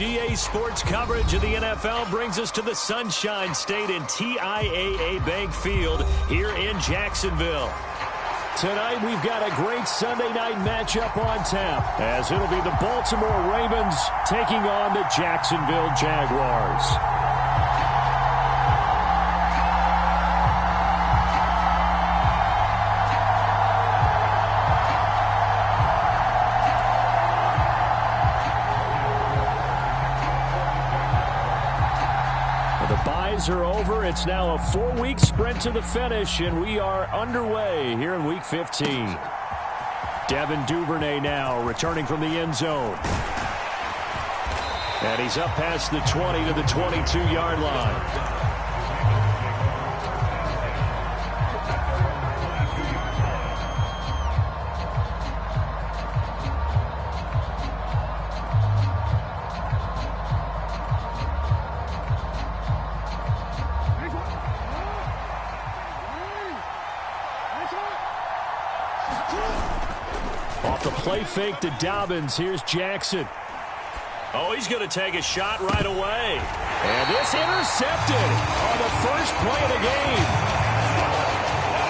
EA Sports coverage of the NFL brings us to the Sunshine State and TIAA Bank Field here in Jacksonville. Tonight, we've got a great Sunday night matchup on tap, as it'll be the Baltimore Ravens taking on the Jacksonville Jaguars. Are over. It's now a 4-week sprint to the finish, and we are underway here in Week 15. Devin Duvernay now returning from the end zone. And he's up past the 20 to the 22-yard line. Off the play fake to Dobbins. Here's Jackson. Oh, he's going to take a shot right away. And this intercepted on the first play of the game.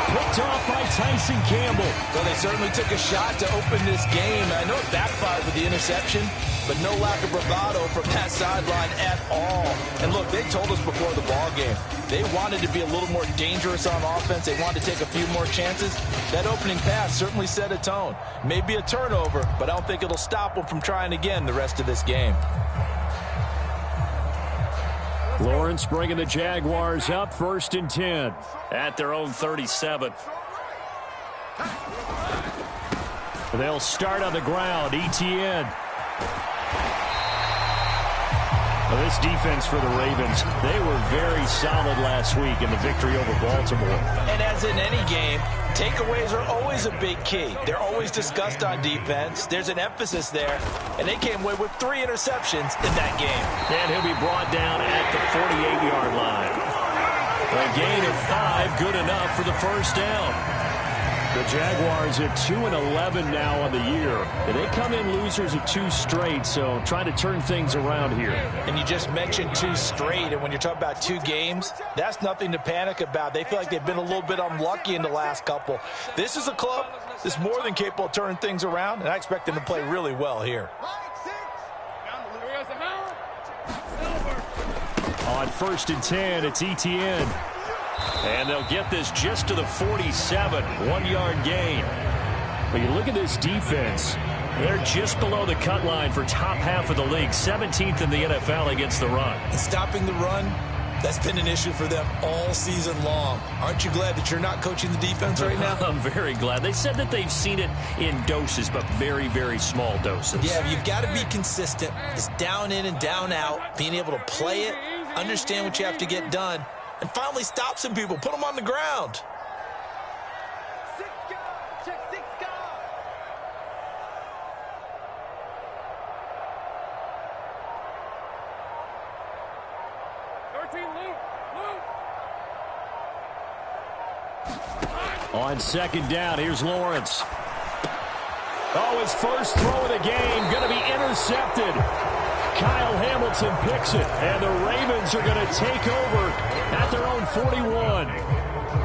Picked off by Tyson Campbell. Well, they certainly took a shot to open this game. I know it backfired with the interception, but no lack of bravado from that sideline at all. And look, they told us before the ball game, they wanted to be a little more dangerous on offense. They wanted to take a few more chances. That opening pass certainly set a tone. Maybe a turnover, but I don't think it'll stop them from trying again the rest of this game. Lawrence bringing the Jaguars up, 1st and 10 at their own 37. They'll start on the ground. ETN. Well, this defense for the Ravens, they were very solid last week in the victory over Baltimore. And as in any game, takeaways are always a big key. They're always discussed on defense. There's an emphasis there, and they came away with 3 interceptions in that game. And he'll be brought down at the 48-yard line. A gain of 5, good enough for the first down. The Jaguars at 2-11 now on the year. And they come in losers of 2 straight, so trying to turn things around here. And you just mentioned 2 straight, and when you're talking about 2 games, that's nothing to panic about. They feel like they've been a little bit unlucky in the last couple. This is a club that's more than capable of turning things around, and I expect them to play really well here. On 1st and 10, it's ETN. And they'll get this just to the 47, 1-yard gain. But you look at this defense, they're just below the cut line for top half of the league, 17th in the NFL against the run. Stopping the run, that's been an issue for them all season long. Aren't you glad that you're not coaching the defense right now? I'm very glad. They said that they've seen it in doses, but very, very small doses. Yeah, you've got to be consistent. It's down in and down out, being able to play it, understand what you have to get done, and finally stop some people, put them on the ground. On 2nd down, here's Lawrence. Oh, his first throw of the game going to be intercepted. Kyle Hamilton picks it, and the Ravens are going to take over at their own 41.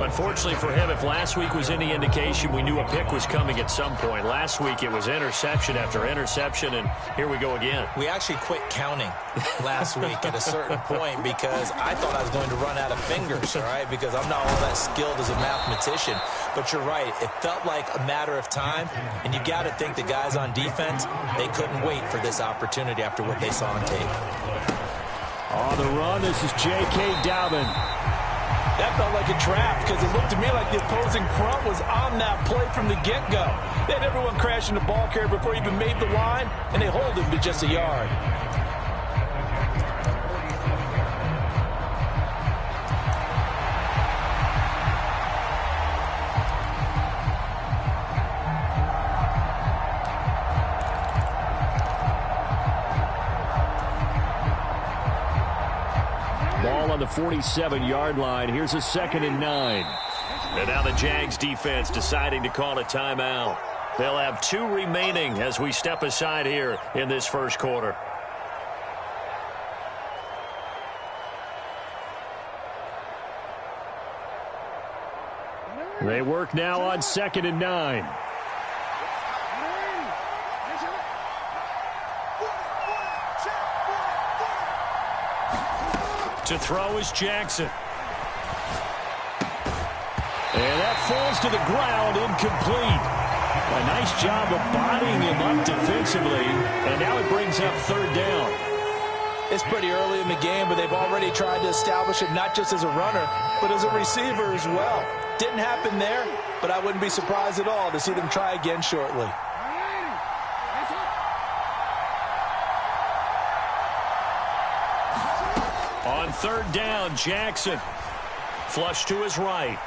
Unfortunately for him, if last week was any indication, we knew a pick was coming at some point. Last week it was interception after interception, and here we go again. We actually quit counting last week at a certain point because I thought I was going to run out of fingers, all right, because I'm not all that skilled as a mathematician. But you're right, it felt like a matter of time, and you got to think the guys on defense, they couldn't wait for this opportunity after what they saw on tape. On the run, this is J.K. Dobbin. That felt like a trap because it looked to me like the opposing front was on that play from the get-go. They had everyone crashing the ball carrier before he even made the line, and they hold him to just a yard. Ball on the 47-yard line. Here's a 2nd and 9. And now the Jags defense deciding to call a timeout. They'll have 2 remaining as we step aside here in this first quarter. They work now on 2nd and 9. To throw is Jackson. And that falls to the ground, incomplete. A nice job of bodying him up defensively, and now it brings up 3rd down. It's pretty early in the game, but they've already tried to establish him not just as a runner, but as a receiver as well. Didn't happen there, but I wouldn't be surprised at all to see them try again shortly. On 3rd down, Jackson. Flush to his right.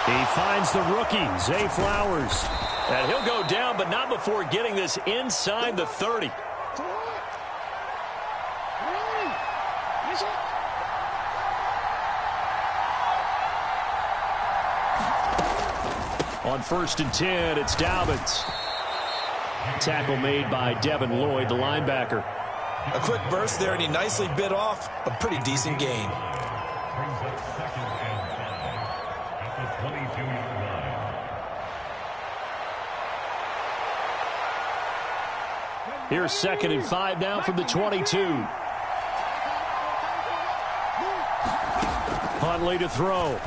He finds the rookie, Zay Flowers. And he'll go down, but not before getting this inside the 30. On 1st and 10, it's Dobbins. Tackle made by Devin Lloyd, the linebacker. A quick burst there, and he nicely bit off a pretty decent gain. Here's 2nd and 5 now from the 22. Huntley to throw.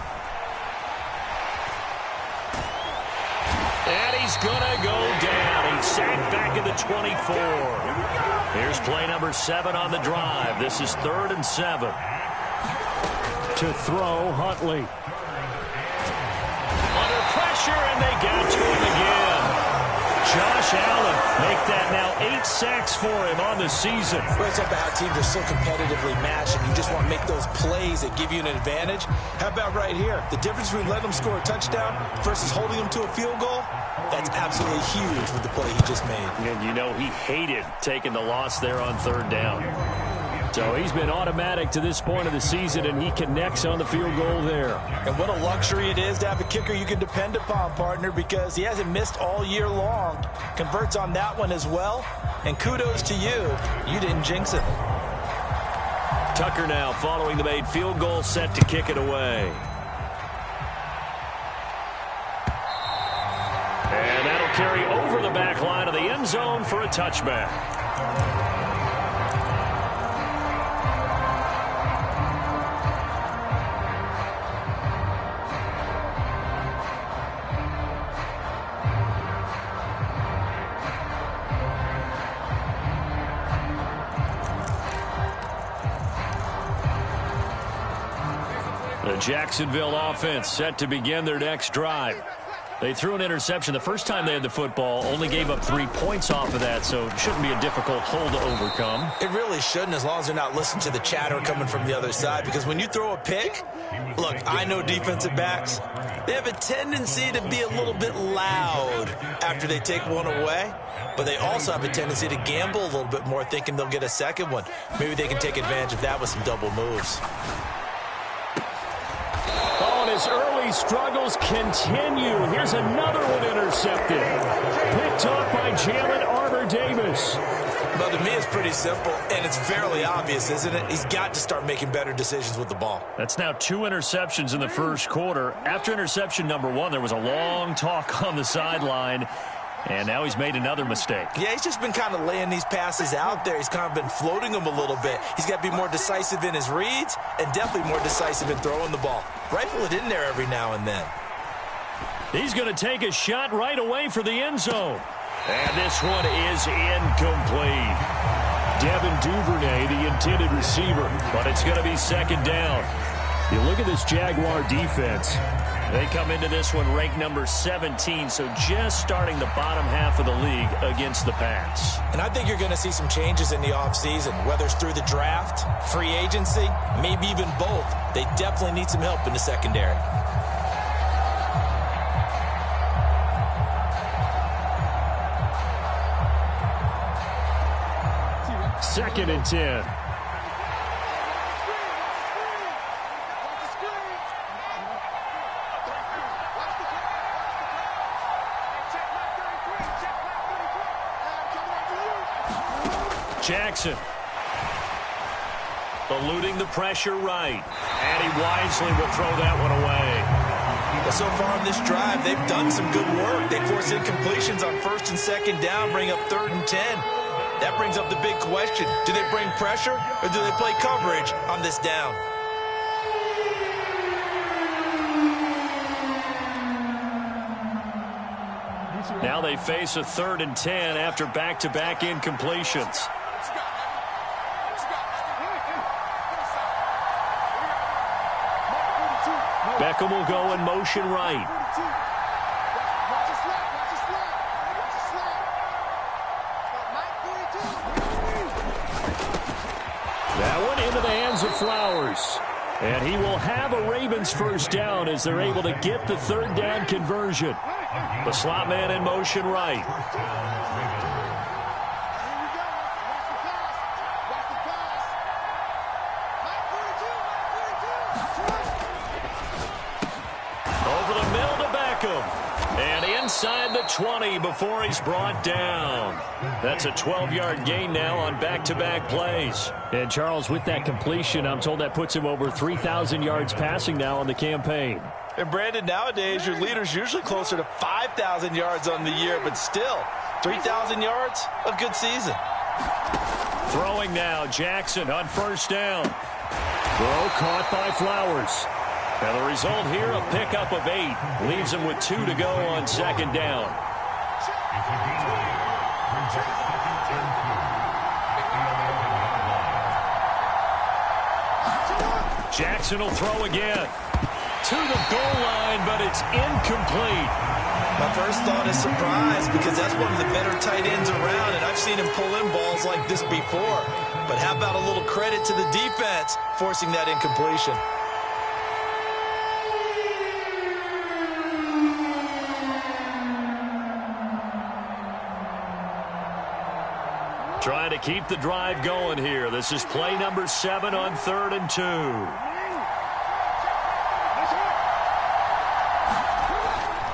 And he's going to go down. He's sacked back at the 24. Here's play number 7 on the drive. This is 3rd and 7. To throw, Huntley. Under pressure, and they got to him again. Josh Allen make that now 8 sacks for him on the season. Well, it's about how teams are so competitively matched, and you just want to make those plays that give you an advantage. How about right here? The difference between letting them score a touchdown versus holding them to a field goal, that's absolutely huge with the play he just made. And you know he hated taking the loss there on 3rd down. So he's been automatic to this point of the season, and he connects on the field goal there. And what a luxury it is to have a kicker you can depend upon, partner, because he hasn't missed all year long. Converts on that one as well. And kudos to you. You didn't jinx it. Tucker now following the made field goal, set to kick it away. And that'll carry over the back line of the end zone for a touchback. The Jacksonville offense set to begin their next drive. They threw an interception the first time they had the football, only gave up 3 points off of that, so it shouldn't be a difficult hole to overcome. It really shouldn't, as long as they're not listening to the chatter coming from the other side, because when you throw a pick, look, I know defensive backs, they have a tendency to be a little bit loud after they take one away, but they also have a tendency to gamble a little bit more, thinking they'll get a second one. Maybe they can take advantage of that with some double moves. His early struggles continue. Here's another one intercepted. Picked off by Jalen Armour-Davis. Well, to me, it's pretty simple, and it's fairly obvious, isn't it? He's got to start making better decisions with the ball. That's now 2 interceptions in the first quarter. After interception number 1, there was a long talk on the sideline. And now he's made another mistake. Yeah, he's just been kind of laying these passes out there. He's kind of been floating them a little bit. He's got to be more decisive in his reads and definitely more decisive in throwing the ball. Rifle it in there every now and then. He's going to take a shot right away for the end zone. And this one is incomplete. Devin Duvernay, the intended receiver, but it's going to be 2nd down. You look at this Jaguar defense. They come into this one ranked number 17, so just starting the bottom half of the league against the pass. And I think you're going to see some changes in the offseason, whether it's through the draft, free agency, maybe even both. They definitely need some help in the secondary. Second and 10. Jackson eluding the pressure right, and he wisely will throw that one away. Well, so far on this drive, they've done some good work. They force incompletions on 1st and 2nd down, bring up 3rd and 10. That brings up the big question. Do they bring pressure or do they play coverage on this down? Now they face a 3rd and 10 after back-to-back incompletions. Beckham will go in motion right. That one into the hands of Flowers. And he will have a Ravens first down as they're able to get the 3rd down conversion. The slot man in motion right. Over the middle to Beckham. And inside the 20 before he's brought down. That's a 12-yard gain now on back-to-back plays. And Charles, with that completion, I'm told that puts him over 3,000 yards passing now on the campaign. And Brandon, nowadays your leader's usually closer to 5,000 yards on the year, but still, 3,000 yards, a good season. Throwing now, Jackson on 1st down. Throw caught by Flowers. And the result here, a pickup of 8. Leaves him with 2 to go on 2nd down. Jackson will throw again. To the goal line, but it's incomplete. My first thought is surprise because that's one of the better tight ends around, and I've seen him pull in balls like this before. But how about a little credit to the defense forcing that incompletion? Trying to keep the drive going here. This is play number 7 on 3rd and 2.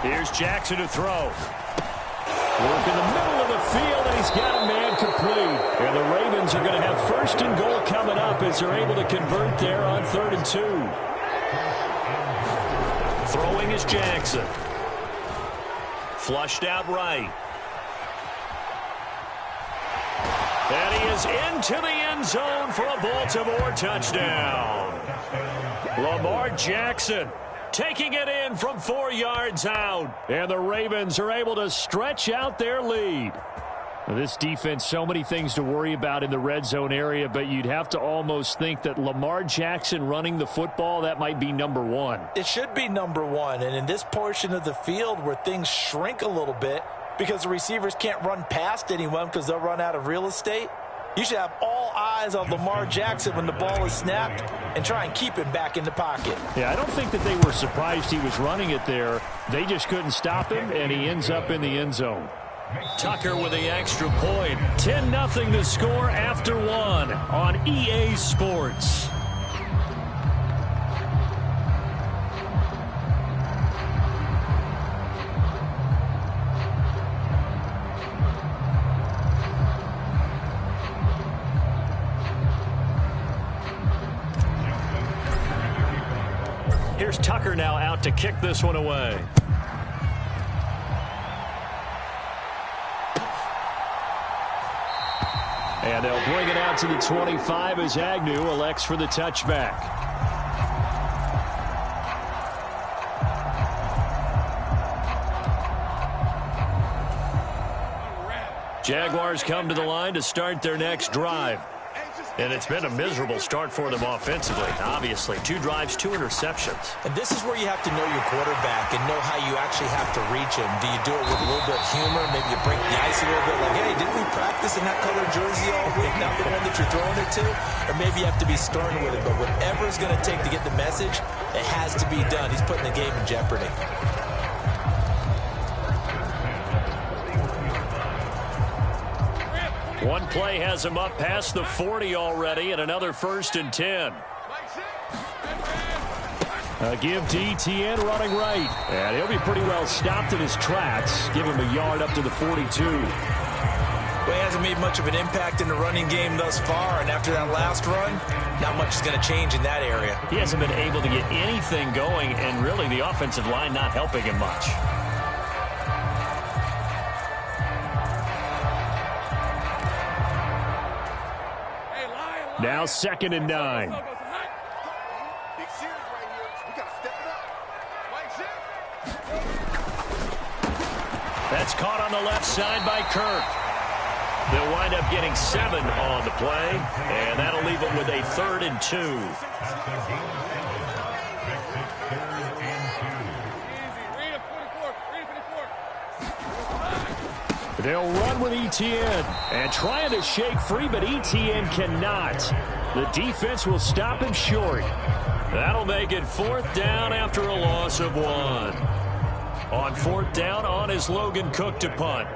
Here's Jackson to throw. Work in the middle of the field, and he's got a man complete. And the Ravens are going to have 1st and goal coming up as they're able to convert there on 3rd and 2. Throwing is Jackson. Flushed out right. And he is into the end zone for a Baltimore touchdown. Lamar Jackson taking it in from 4 yards out. And the Ravens are able to stretch out their lead. This defense, so many things to worry about in the red zone area, but you'd have to almost think that Lamar Jackson running the football, that might be number 1. It should be number 1. And in this portion of the field where things shrink a little bit because the receivers can't run past anyone because they'll run out of real estate, you should have all eyes on Lamar Jackson when the ball is snapped and try and keep him back in the pocket. Yeah, I don't think that they were surprised he was running it there. They just couldn't stop him, and he ends up in the end zone. Tucker with the extra point. 10-0 to score after 1 on EA Sports. Here's Tucker now out to kick this one away. And they'll bring it out to the 25 as Agnew elects for the touchback. Jaguars come to the line to start their next drive. And it's been a miserable start for them offensively. Obviously, 2 drives, 2 interceptions. And this is where you have to know your quarterback and know how you actually have to reach him. Do you do it with a little bit of humor? Maybe you break the ice a little bit like, hey, didn't we practice in that color jersey all week? Not the one that you're throwing it to? Or maybe you have to be stern with it. But whatever it's going to take to get the message, it has to be done. He's putting the game in jeopardy. One play has him up past the 40 already, and another 1st and 10. A give to Etienne running right. And he'll be pretty well stopped in his tracks. Give him a yard up to the 42. Well, he hasn't made much of an impact in the running game thus far, and after that last run, not much is going to change in that area. He hasn't been able to get anything going, and really the offensive line not helping him much. Now 2nd and 9. That's caught on the left side by Kirk. They'll wind up getting 7 on the play, and that'll leave them with a 3rd and 2. They'll run with Etienne and trying to shake free, but Etienne cannot. The defense will stop him short. That'll make it 4th down after a loss of 1. On 4th down, on is Logan Cook to punt.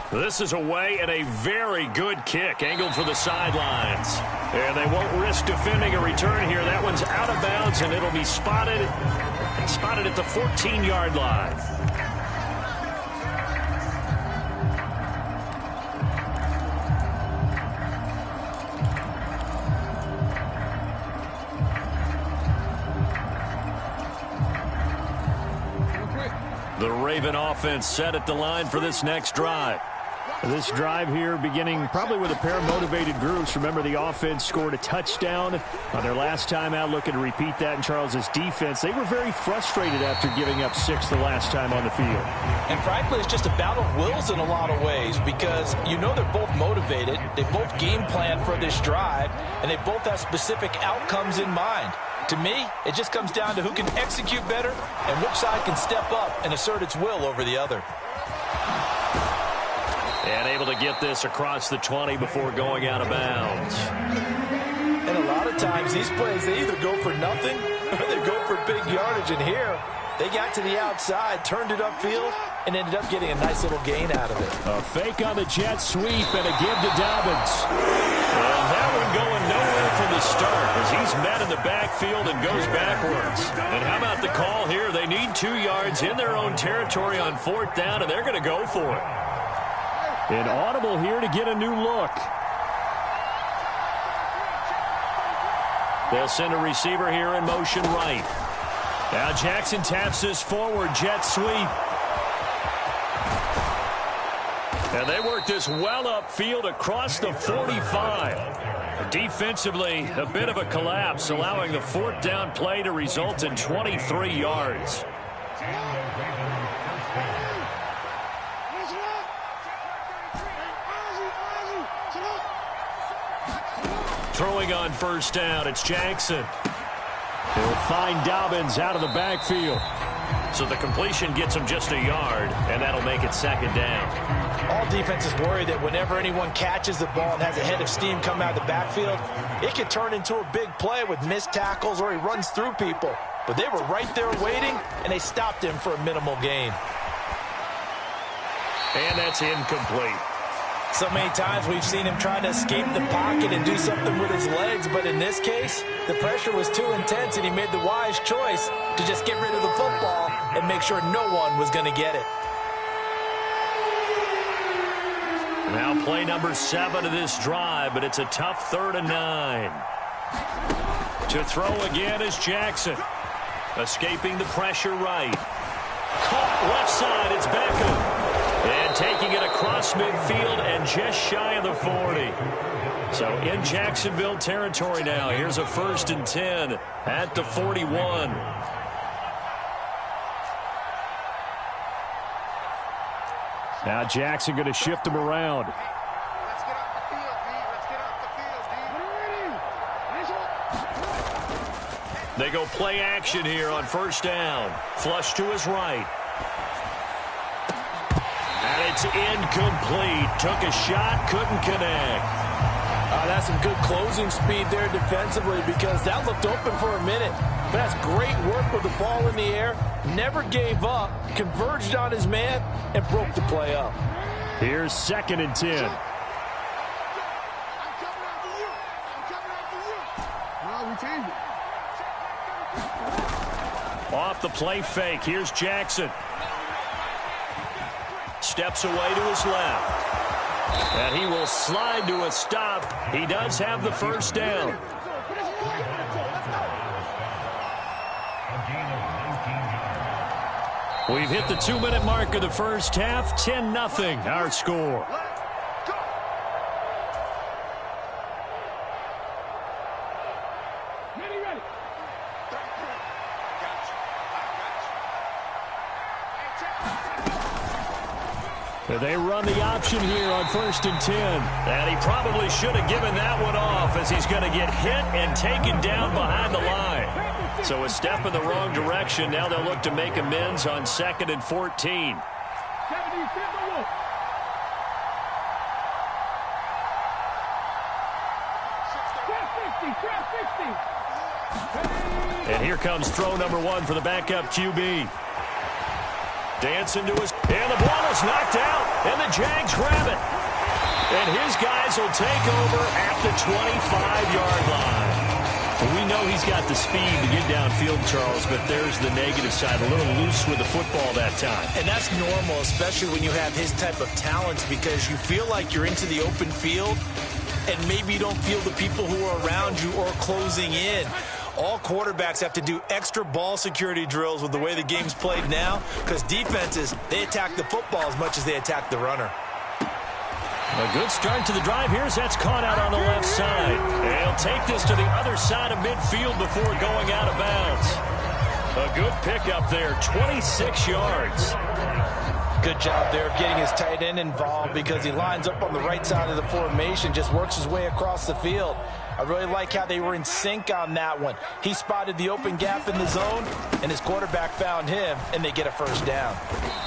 This is away and a very good kick angled for the sidelines. And they won't risk defending a return here. That one's out of bounds, and it'll be spotted at the 14-yard line. The Raven offense set at the line for this next drive. This drive here beginning probably with a pair of motivated groups. Remember, the offense scored a touchdown on their last time out, looking to repeat that in Charles's defense. They were very frustrated after giving up 6 the last time on the field. And frankly, it's just a battle of wills in a lot of ways, because you know they're both motivated, they both game plan for this drive, and they both have specific outcomes in mind. To me, it just comes down to who can execute better and which side can step up and assert its will over the other. And able to get this across the 20 before going out of bounds. And a lot of times these plays, they either go for nothing or they go for big yardage. And here, they got to the outside, turned it upfield, and ended up getting a nice little gain out of it. A fake on the jet sweep and a give to Dobbins. And that one going nowhere from the start as he's met in the backfield and goes backwards. And how about the call here? They need 2 yards in their own territory on 4th down, and they're going to go for it. An audible here to get a new look. They'll send a receiver here in motion right. Now Jackson taps this forward jet sweep. And they work this well upfield across the 45. Defensively, a bit of a collapse, allowing the 4th down play to result in 23 yards. Throwing on 1st down, it's Jackson. He'll find Dobbins out of the backfield. So the completion gets him just a yard, and that'll make it 2nd down. All defenses worry that whenever anyone catches the ball and has a head of steam come out of the backfield, it can turn into a big play with missed tackles or he runs through people. But they were right there waiting, and they stopped him for a minimal gain. And that's incomplete. So many times we've seen him try to escape the pocket and do something with his legs, but in this case, the pressure was too intense and he made the wise choice to just get rid of the football and make sure no one was going to get it. Now play number 7 of this drive, but it's a tough 3rd and 9. To throw again is Jackson. Escaping the pressure right. Caught left side, it's Beckham. And taking it across midfield and just shy of the 40. So in Jacksonville territory now. Here's a 1st and 10 at the 41. Now Jackson going to shift him around. Let's get off the field, D. Let's get off the field, D. They go play action here on 1st down. Flush to his right. And it's incomplete. Took a shot, couldn't connect. That's some good closing speed there defensively, because that looked open for a minute. But that's great work with the ball in the air. Never gave up, converged on his man, and broke the play up. Here's 2nd and 10. I'm coming after you. I'm coming after you. No, we changed it. Off the play fake. Here's Jackson. Steps away to his left. And he will slide to a stop. He does have the first down. We've hit the 2-minute mark of the first half. 10-0 our score. They run the option here on 1st and 10. And he probably should have given that one off as he's going to get hit and taken down behind the line. So a step in the wrong direction. Now they'll look to make amends on 2nd and 14. And here comes throw number 1 for the backup QB. Dancing to his, and the ball is knocked out, and the Jags grab it. And his guys will take over at the 25-yard line. Well, we know he's got the speed to get downfield, Charles, but there's the negative side, a little loose with the football that time. And that's normal, especially when you have his type of talent, because you feel like you're into the open field, and maybe you don't feel the people who are around you or closing in. All quarterbacks have to do extra ball security drills with the way the game's played now, because defenses, they attack the football as much as they attack the runner. A good start to the drive. Here's that's caught out on the left side. And he'll take this to the other side of midfield before going out of bounds. A good pickup there, 26 yards. Good job there of getting his tight end involved, because he lines up on the right side of the formation, just works his way across the field. I really like how they were in sync on that one. He spotted the open gap in the zone, and his quarterback found him, and they get a first down.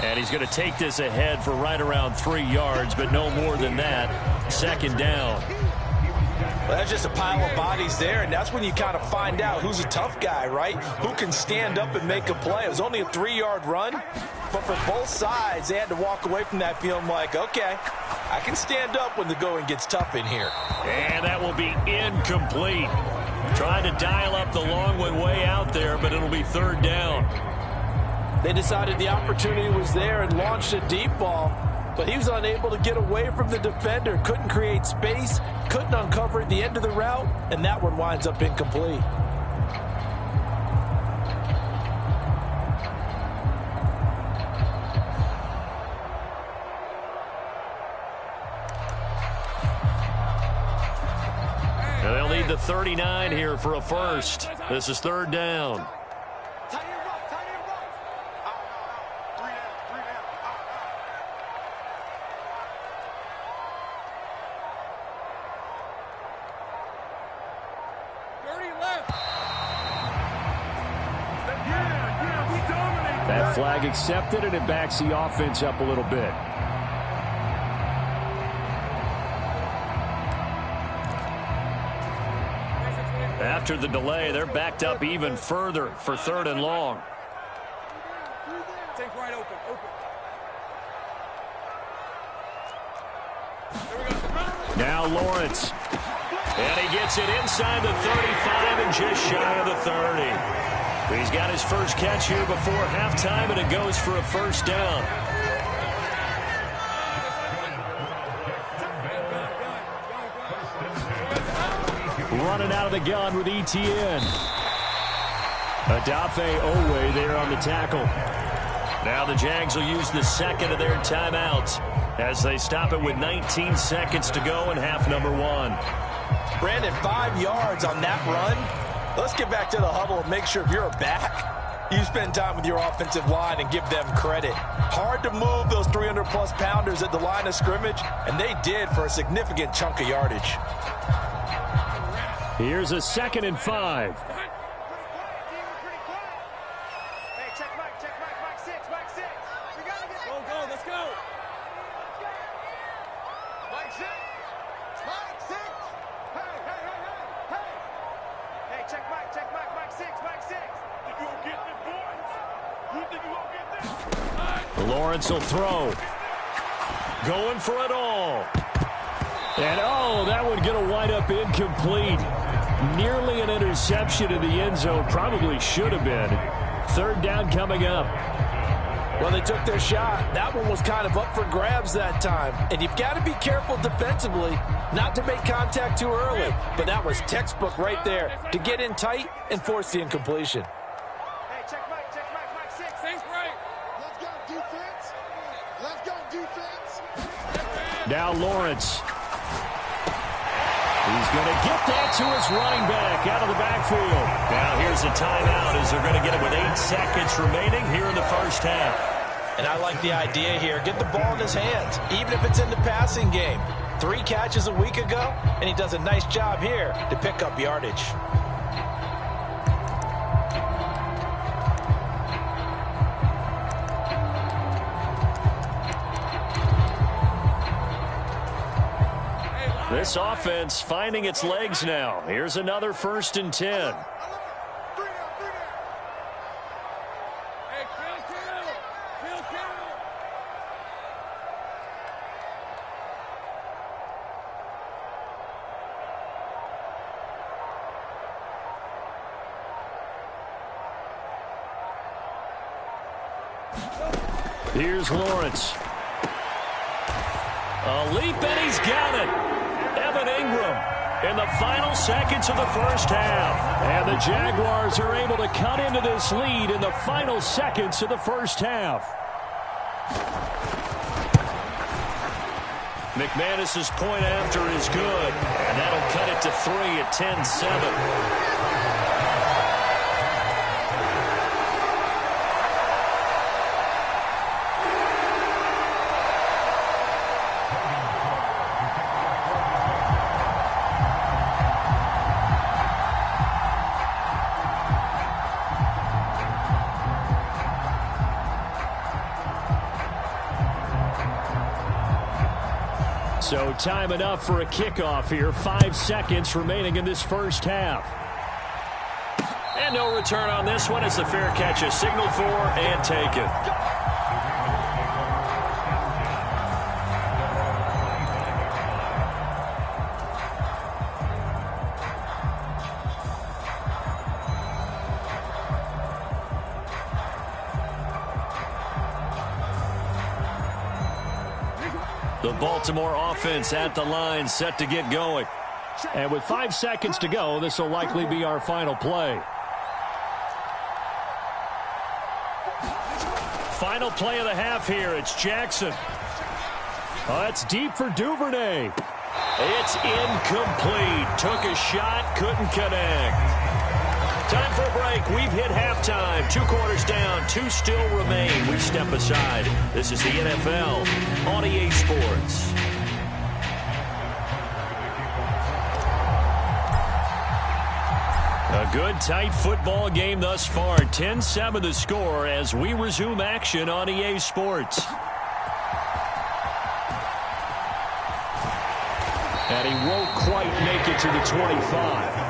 And he's going to take this ahead for right around 3 yards, but no more than that. 2nd down. Well, that's just a pile of bodies there, and that's when you kind of find out who's a tough guy, right? Who can stand up and make a play. It was only a 3-yard run, but for both sides, they had to walk away from that feeling like, okay, I can stand up when the going gets tough in here. And that will be incomplete. Trying to dial up the long one way out there, but it'll be 3rd down. They decided the opportunity was there and launched a deep ball, but he was unable to get away from the defender, couldn't create space, couldn't uncover at the end of the route, and that one winds up incomplete. Now they'll need the 39 here for a first. This is 3rd down. That flag accepted, and it backs the offense up a little bit. After the delay, they're backed up even further for 3rd and long. Take right open. Now Lawrence. And he gets it inside the 35 and just shy of the 30. He's got his first catch here before halftime, and it goes for a first down. Running out of the gun with ETN. Adafe Owe there on the tackle. Now the Jags will use the 2nd of their timeouts as they stop it with 19 seconds to go in half number 1. Brandon, 5 yards on that run. Let's get back to the huddle and make sure if you're a back, you spend time with your offensive line and give them credit. Hard to move those 300-plus pounders at the line of scrimmage, and they did for a significant chunk of yardage. Here's a 2nd and 5. Hey, check Mike 6. We gotta get go, let's go. Mike 6. Hey, check Mike 6. If you don't get this, boys, you think you won't get this? Lawrence will throw. Going for it all. And, oh, that one going to wind up incomplete. Nearly an interception in the end zone. Probably should have been. Third down coming up. Well, they took their shot. That one was kind of up for grabs that time. And you've got to be careful defensively not to make contact too early. But that was textbook right there to get in tight and force the incompletion. Hey, check Mike, Mike 6. Thanks, right. Let's go, defense. Let's go, defense. Now Lawrence. He's going to get that to his running back out of the backfield. Now here's a timeout as they're going to get it with 8 seconds remaining here in the first half. And I like the idea here. Get the ball in his hands, even if it's in the passing game. 3 catches a week ago, and he does a nice job here to pick up yardage. This offense finding its legs now. Here's another 1st and 10. Here's Lawrence. A leap and he's got it. In the final seconds of the first half. And the Jaguars are able to cut into this lead in the final seconds of the first half. McManus's point after is good. And that'll cut it to 3 at 10-7. So time enough for a kickoff here. 5 seconds remaining in this first half. And no return on this one. It's a fair catch, a signal for and taken. The Baltimore offense at the line, set to get going. And with 5 seconds to go, this will likely be our final play. Final play of the half here. It's Jackson. That's deep for Duvernay. It's incomplete. Took a shot, couldn't connect. Time for a break. We've hit halftime. 2 quarters down. 2 still remain. We step aside. This is the NFL on EA Sports. A good, tight football game thus far. 10-7 the score as we resume action on EA Sports. And he won't quite make it to the 25.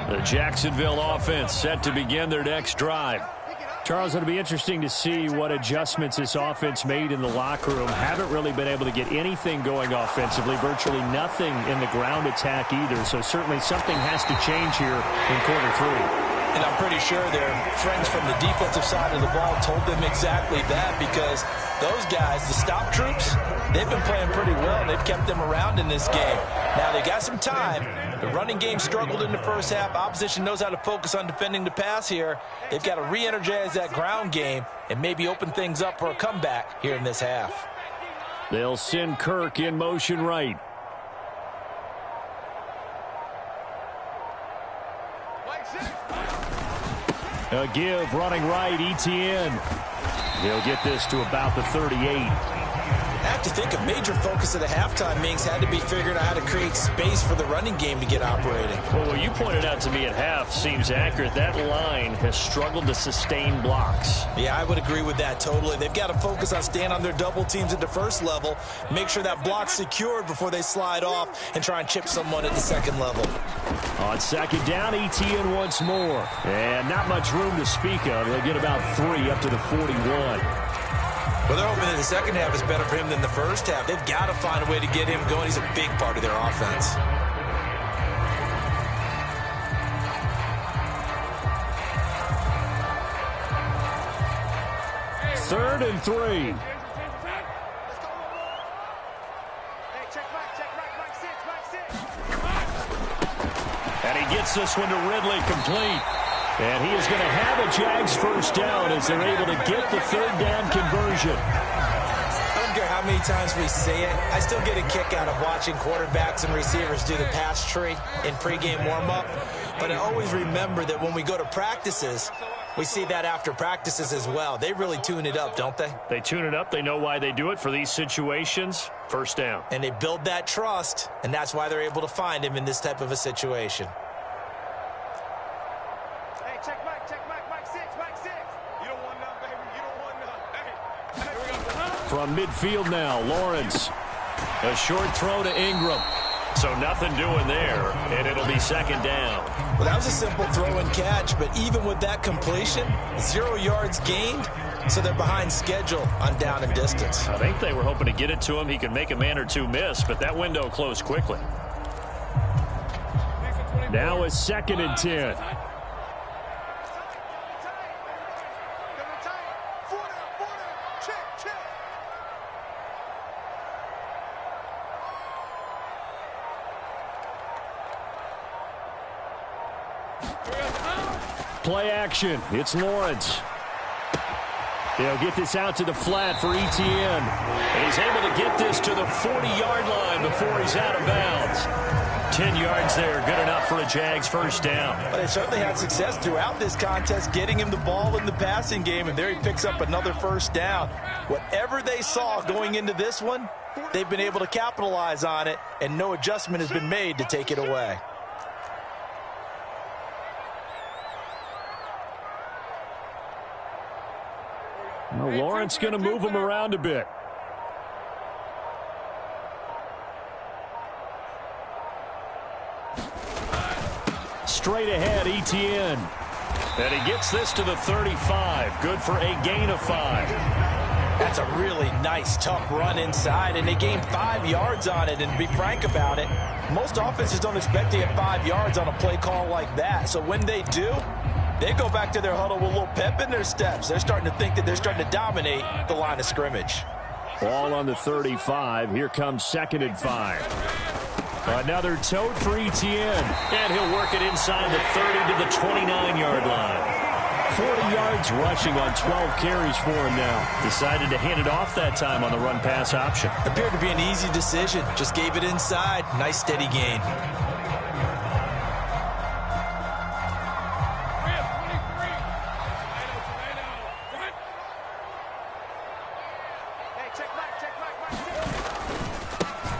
The Jacksonville offense set to begin their next drive. Charles, it'll be interesting to see what adjustments this offense made in the locker room. Haven't really been able to get anything going offensively, virtually nothing in the ground attack either. So certainly something has to change here in quarter 3. And I'm pretty sure their friends from the defensive side of the ball told them exactly that, because those guys, the stop troops, they've been playing pretty well, and they've kept them around in this game. Now, they got some time. The running game struggled in the first half. Opposition knows how to focus on defending the pass here. They've got to re-energize that ground game and maybe open things up for a comeback here in this half. They'll send Kirk in motion right. A give, running right, ETN. He'll get this to about the 38. to think a major focus of the halftime meetings had to be figuring out how to create space for the running game to get operating. Well, what you pointed out to me at half seems accurate. That line has struggled to sustain blocks. Yeah, I would agree with that totally. They've got to focus on staying on their double teams at the first level, make sure that block's secured before they slide off and try and chip someone at the second level. On second down, Etienne once more. And not much room to speak of. They'll get about 3 up to the 41. Well, they're hoping that the second half is better for him than the first half. They've got to find a way to get him going. He's a big part of their offense. Third and 3. And he gets this one to Ridley complete. And he is going to have a Jags first down as they're able to get the third down conversion. I don't care how many times we say it, I still get a kick out of watching quarterbacks and receivers do the pass tree in pregame warm-up. But I always remember that when we go to practices, we see that after practices as well. They really tune it up, don't they? They tune it up. They know why they do it for these situations. First down. And they build that trust, and that's why they're able to find him in this type of a situation. Hey, check Mike 6, Mike 6. You don't want none, baby. You don't want none. Hey, here we go. From midfield now, Lawrence. A short throw to Ingram. So nothing doing there, and it'll be second down. Well, that was a simple throw and catch, but even with that completion, 0 yards gained, so they're behind schedule on down and distance. I think they were hoping to get it to him. He could make a man or two miss, but that window closed quickly. Now a second and 10. Play action. It's Lawrence. They'll get this out to the flat for Etienne. And he's able to get this to the 40-yard line before he's out of bounds. 10 yards there, good enough for a Jags first down. But they certainly had success throughout this contest, getting him the ball in the passing game, and there he picks up another first down. Whatever they saw going into this one, they've been able to capitalize on it, and no adjustment has been made to take it away. Well, Lawrence going to move him around a bit. Straight ahead, Etienne. And he gets this to the 35. Good for a gain of 5. That's a really nice, tough run inside, and they gained 5 yards on it. And to be frank about it, most offenses don't expect to get 5 yards on a play call like that. So when they do, they go back to their huddle with a little pep in their steps. They're starting to think that they're starting to dominate the line of scrimmage. Ball on the 35. Here comes second and 5. Another tote for Etienne. And he'll work it inside the 30 to the 29-yard line. 40 yards rushing on 12 carries for him now. Decided to hand it off that time on the run-pass option. Appeared to be an easy decision. Just gave it inside. Nice, steady gain.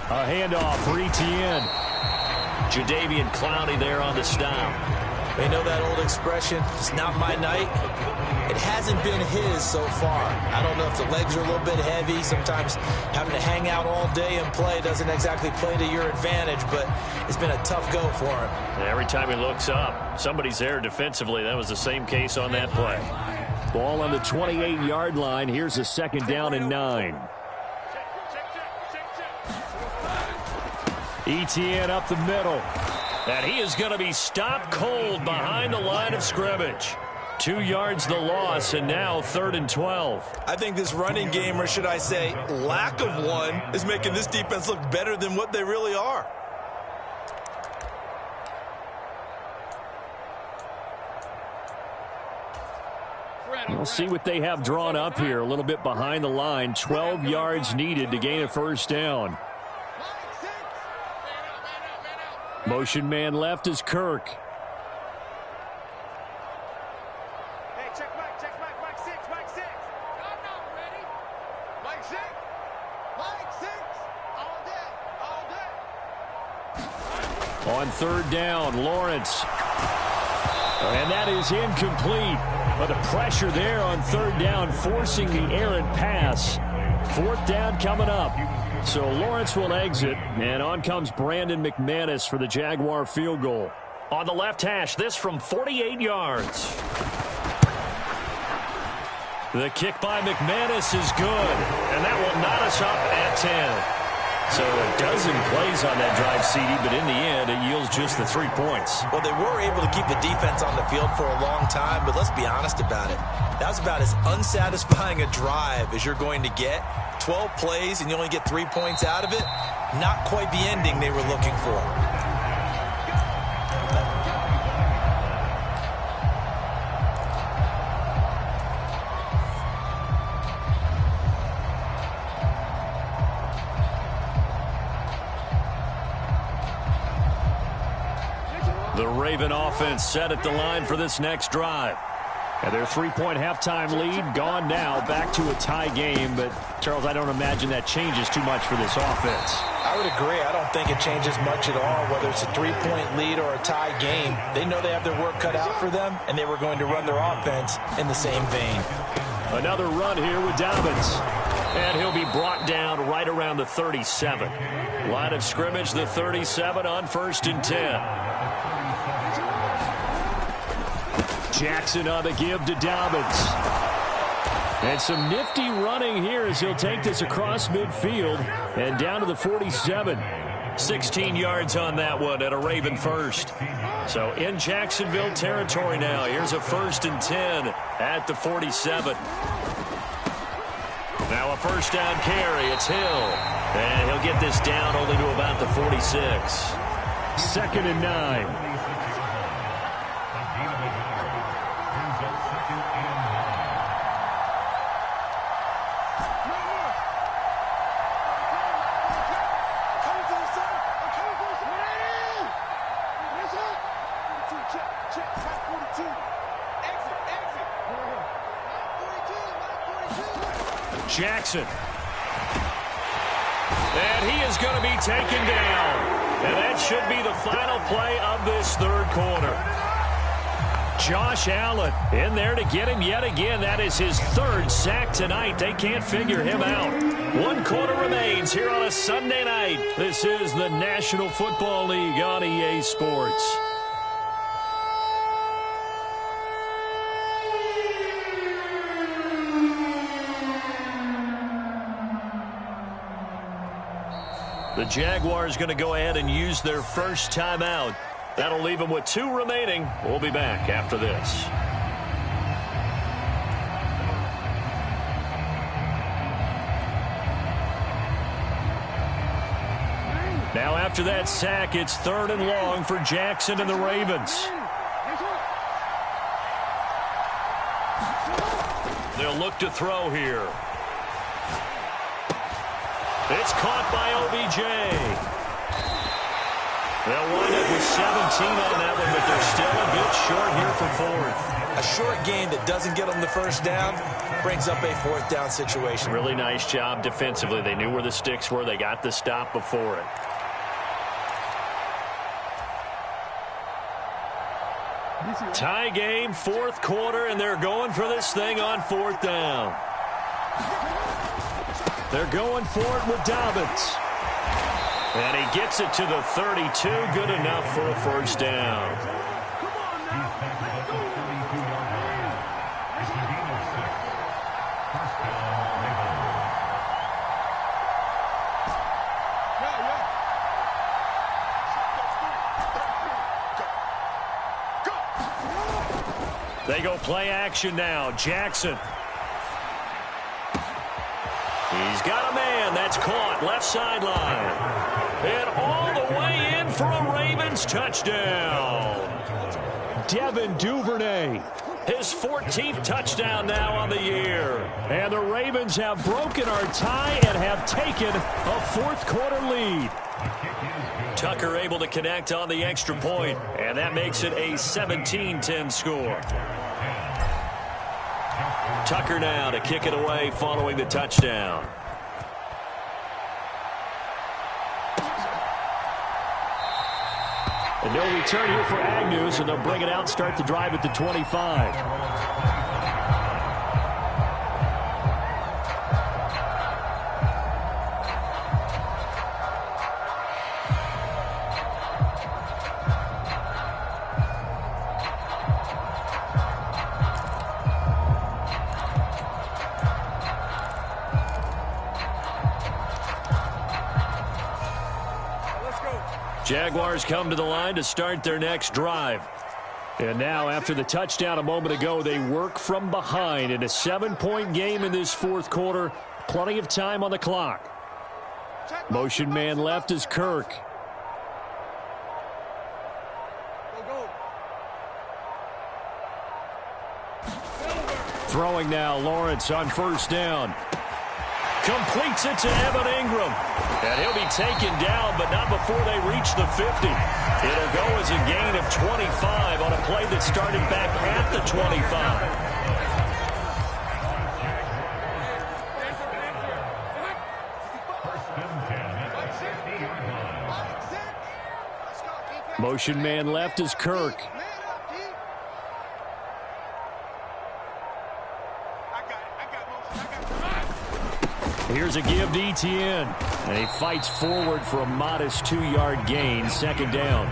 A handoff for Etienne. Jadeveon Clowney there on the stop. They know that old expression, it's not my night. It hasn't been his so far. I don't know if the legs are a little bit heavy. Sometimes having to hang out all day and play doesn't exactly play to your advantage, but it's been a tough go for him. And every time he looks up, somebody's there defensively. That was the same case on that play. Ball on the 28-yard line. Here's a second down and 9. Etienne up the middle. And he is going to be stopped cold behind the line of scrimmage. 2 yards the loss, and now 3rd and 12. I think this running game, or should I say lack of one, is making this defense look better than what they really are. We'll see what they have drawn up here. A little bit behind the line. 12 yards needed to gain a first down. Motion man left is Kirk. Hey, check Mike 6, Mike 6. I'm not ready. Mike 6. On third down, Lawrence. And that is incomplete. But the pressure there on third down, forcing the errant pass. Fourth down coming up. So Lawrence will exit, and on comes Brandon McManus for the Jaguar field goal. On the left hash, this from 48 yards. The kick by McManus is good, and that will knot us up at 10. So a dozen plays on that drive, CD, but in the end, it yields just the 3 points. Well, they were able to keep the defense on the field for a long time, but let's be honest about it. That was about as unsatisfying a drive as you're going to get. 12 plays, and you only get 3 points out of it. Not quite the ending they were looking for. The Raven offense set at the line for this next drive. And their 3-point halftime lead gone now, back to a tie game. But, Charles, I don't imagine that changes too much for this offense. I would agree. I don't think it changes much at all, whether it's a 3-point lead or a tie game. They know they have their work cut out for them, and they were going to run their offense in the same vein. Another run here with Dobbins. And he'll be brought down right around the 37. Line of scrimmage, the 37 on 1st and 10. Jackson on the give to Dobbins. And some nifty running here as he'll take this across midfield and down to the 47. 16 yards on that one at a Raven first. So in Jacksonville territory now. Here's a 1st and 10 at the 47. Now a first down carry. It's Hill. And he'll get this down only to about the 46. 2nd and 9. Jackson. And he is going to be taken down. And that should be the final play of this third quarter. Josh Allen in there to get him yet again. That is his 3rd sack tonight. They can't figure him out. 1 quarter remains here on a Sunday night. This is the National Football League on EA Sports. The Jaguars going to go ahead and use their first timeout. That'll leave them with 2 remaining. We'll be back after this. Now after that sack, it's 3rd and long for Jackson and the Ravens. They'll look to throw here. It's caught by OBJ. They'll wind up with 17 on that one, but they're still a bit short here for 4th. A short gain that doesn't get them the first down brings up a 4th down situation. Really nice job defensively. They knew where the sticks were. They got the stop before it. Tie game, 4th quarter, and they're going for this thing on 4th down. They're going for it with Dobbins. And he gets it to the 32. Good enough for a first down. They go play action now. Jackson. He's got a man. That's caught. Left sideline. And all the way in for a Ravens touchdown. Devin Duvernay. His 14th touchdown now on the year. And the Ravens have broken our tie and have taken a 4th quarter lead. Tucker able to connect on the extra point, and that makes it a 17-10 score. Tucker now to kick it away following the touchdown. And no return here for Agnew, so they'll bring it out and start the drive at the 25. Jaguars come to the line to start their next drive. And now, after the touchdown a moment ago, they work from behind in a 7-point game in this fourth quarter. Plenty of time on the clock. Motion man left is Kirk. Throwing now, Lawrence on first down. Completes it to Evan Ingram. And he'll be taken down, but not before they reach the 50. It'll go as a gain of 25 on a play that started back at the 25. Motion man left is Kirk. Here's a give to Etienne. And he fights forward for a modest 2-yard gain, second down.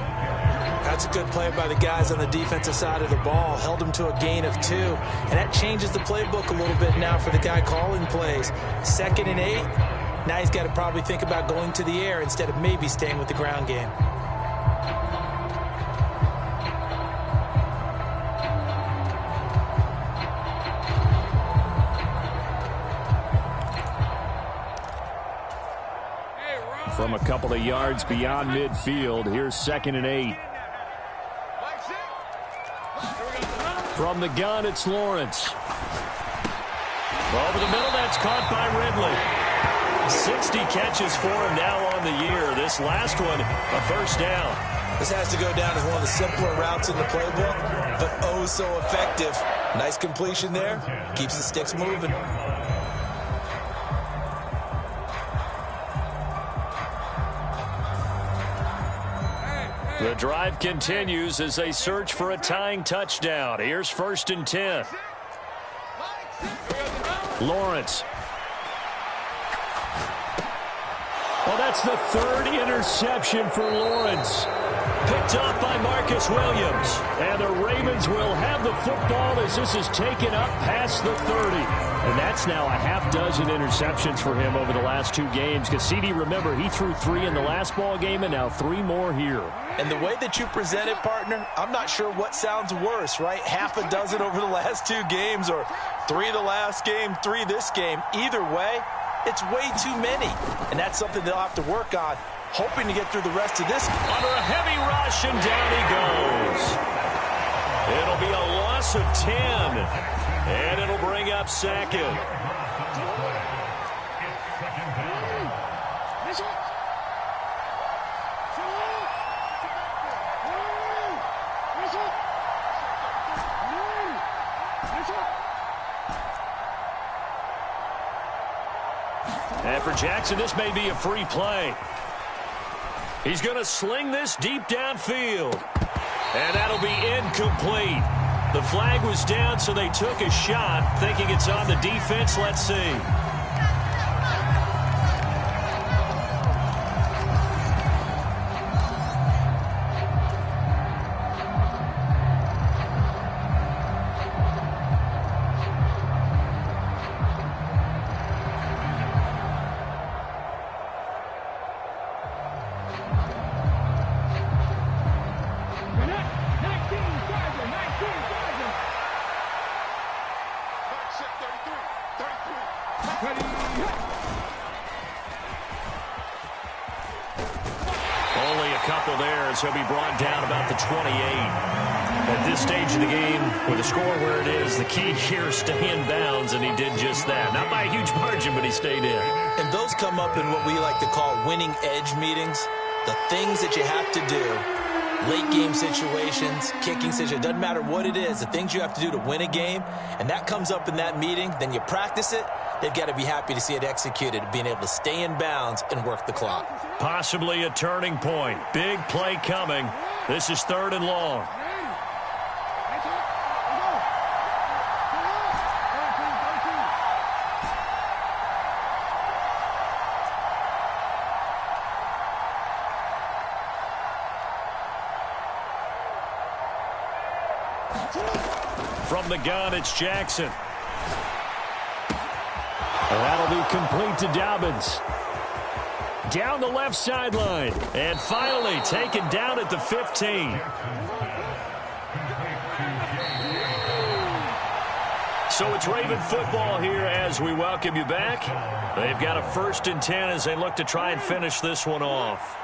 That's a good play by the guys on the defensive side of the ball. Held him to a gain of 2. And that changes the playbook a little bit now for the guy calling plays. 2nd and 8. Now he's got to probably think about going to the air instead of maybe staying with the ground game. From a couple of yards beyond midfield, here's 2nd and 8. From the gun, it's Lawrence. Over the middle, that's caught by Ridley. 60 catches for him now on the year. This last one, a first down. This has to go down as one of the simpler routes in the playbook, but oh so effective. Nice completion there. Keeps the sticks moving. The drive continues as they search for a tying touchdown. Here's 1st and 10. Lawrence. Well, that's the 3rd interception for Lawrence. Picked up by Marcus Williams. And the Ravens will have the football as this is taken up past the 30. And that's now a half dozen interceptions for him over the last 2 games. Cassidy, remember, he threw 3 in the last ball game and now 3 more here. And the way that you present it, partner, I'm not sure what sounds worse, right? Half a dozen over the last 2 games or 3 the last game, 3 this game. Either way, it's way too many. And that's something they'll have to work on, hoping to get through the rest of this. Under a heavy rush, and down he goes. It'll be a loss of 10. And it'll bring up 2nd. And for Jackson, this may be a free play. He's going to sling this deep downfield. And that'll be incomplete. The flag was down, so they took a shot, thinking it's on the defense. Let's see. Only a couple there as he'll be brought down about the 28. At this stage of the game, with the score where it is, the key here is stay in bounds, and he did just that. Not by a huge margin, but he stayed in. And those come up in what we like to call winning edge meetings. The things that you have to do, late game situations, kicking situations, doesn't matter what it is, the things you have to do to win a game, and that comes up in that meeting, then you practice it, they've got to be happy to see it executed, being able to stay in bounds and work the clock. Possibly a turning point. Big play coming. This is 3rd and long. From the gun, it's Jackson. And that'll be complete to Dobbins. Down the left sideline. And finally taken down at the 15. So it's Raven football here as we welcome you back. They've got a 1st and 10 as they look to try and finish this one off.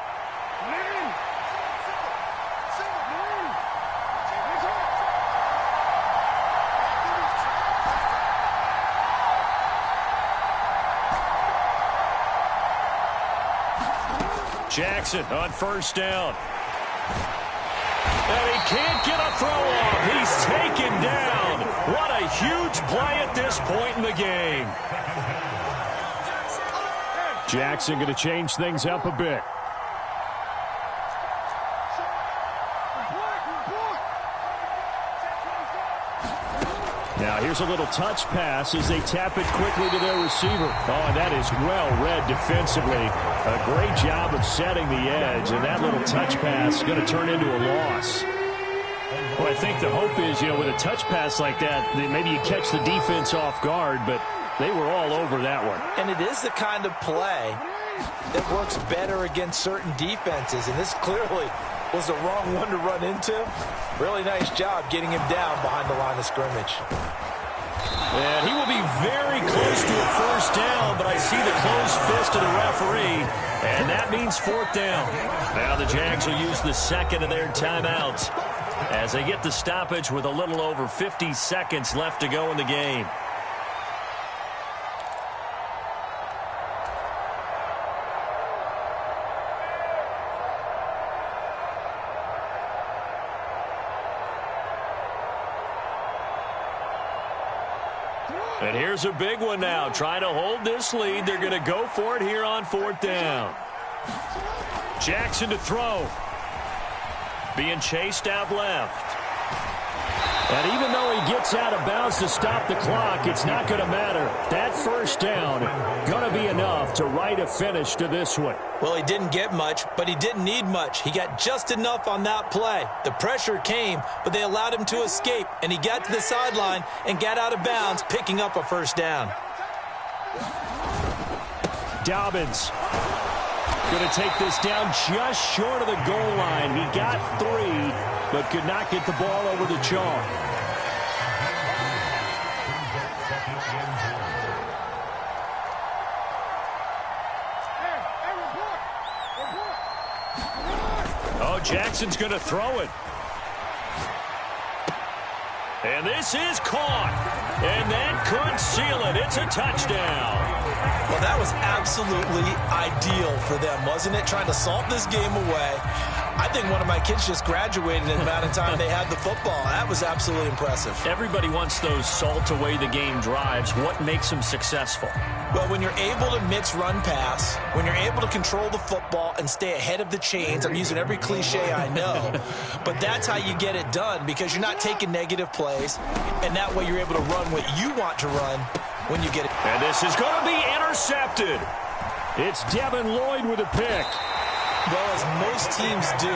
Jackson on 1st down. And he can't get a throw off. He's taken down. What a huge play at this point in the game. Jackson going to change things up a bit. Now here's a little touch pass as they tap it quickly to their receiver. Oh, and that is well read defensively. A great job of setting the edge, and that little touch pass is going to turn into a loss. Well, I think the hope is, with a touch pass like that, maybe you catch the defense off guard, but they were all over that one. And it is the kind of play that works better against certain defenses, and this clearly was the wrong one to run into. Really nice job getting him down behind the line of scrimmage. And he will be very close to a 1st down, but I see the closed fist of the referee, and that means 4th down. Now the Jags will use the 2nd of their timeouts as they get the stoppage with a little over 50 seconds left to go in the game. And here's a big one now. Trying to hold this lead. They're going to go for it here on 4th down. Jackson to throw. Being chased out left. And even though he gets out of bounds to stop the clock, it's not going to matter. That 1st down going to be enough to write a finish to this one. Well, he didn't get much, but he didn't need much. He got just enough on that play. The pressure came, but they allowed him to escape, and he got to the sideline and got out of bounds, picking up a 1st down. Dobbins going to take this down just short of the goal line. He got 3. But could not get the ball over the chalk. Oh, Jackson's going to throw it. And this is caught. And that could seal it. It's a touchdown. Well, that was absolutely ideal for them, wasn't it? Trying to salt this game away. I think one of my kids just graduated in the amount of time they had the football. That was absolutely impressive. Everybody wants those salt away the game drives. What makes them successful? Well, when you're able to mix run pass, when you're able to control the football and stay ahead of the chains, I'm using every cliche I know, but that's how you get it done because you're not taking negative plays, and that way you're able to run what you want to run when you get it. And this is going to be intercepted. It's Devin Lloyd with a pick. Well, as most teams do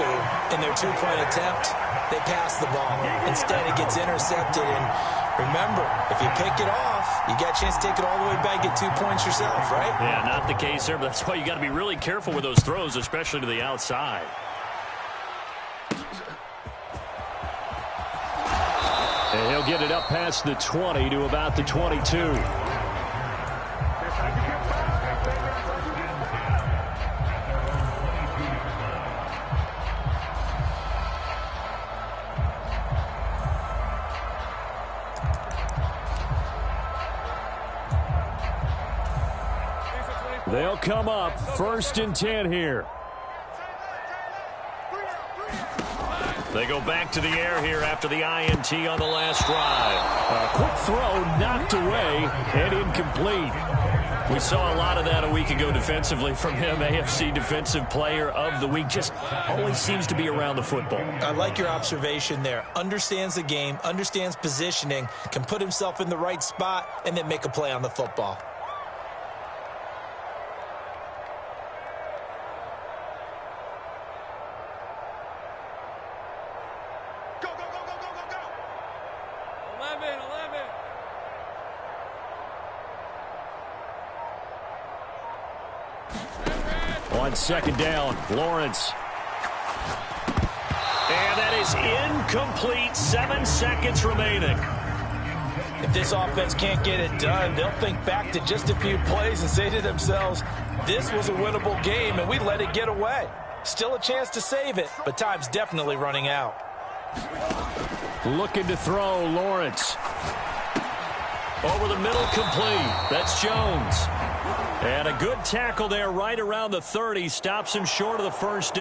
in their two-point attempt, they pass the ball. Instead, it gets intercepted. And remember, if you pick it off, you got a chance to take it all the way back, get 2 points yourself, right? Yeah, not the case there, but that's why you got to be really careful with those throws, especially to the outside. And he'll get it up past the 20 to about the 22. They'll come up 1st and 10 here. They go back to the air here after the INT on the last drive. A quick throw knocked away and incomplete. We saw a lot of that a week ago defensively from him. AFC Defensive Player of the Week. Just always seems to be around the football. I like your observation there. Understands the game, understands positioning, can put himself in the right spot, and then make a play on the football. Go, go, go, go, go, go, go. 11. On second down, Lawrence. And that is incomplete. 7 seconds remaining. If this offense can't get it done, they'll think back to just a few plays and say to themselves, this was a winnable game and we let it get away. Still a chance to save it, but time's definitely running out. Looking to throw, Lawrence. Over the middle, complete. That's Jones. And a good tackle there right around the 30. Stops him short of the first down.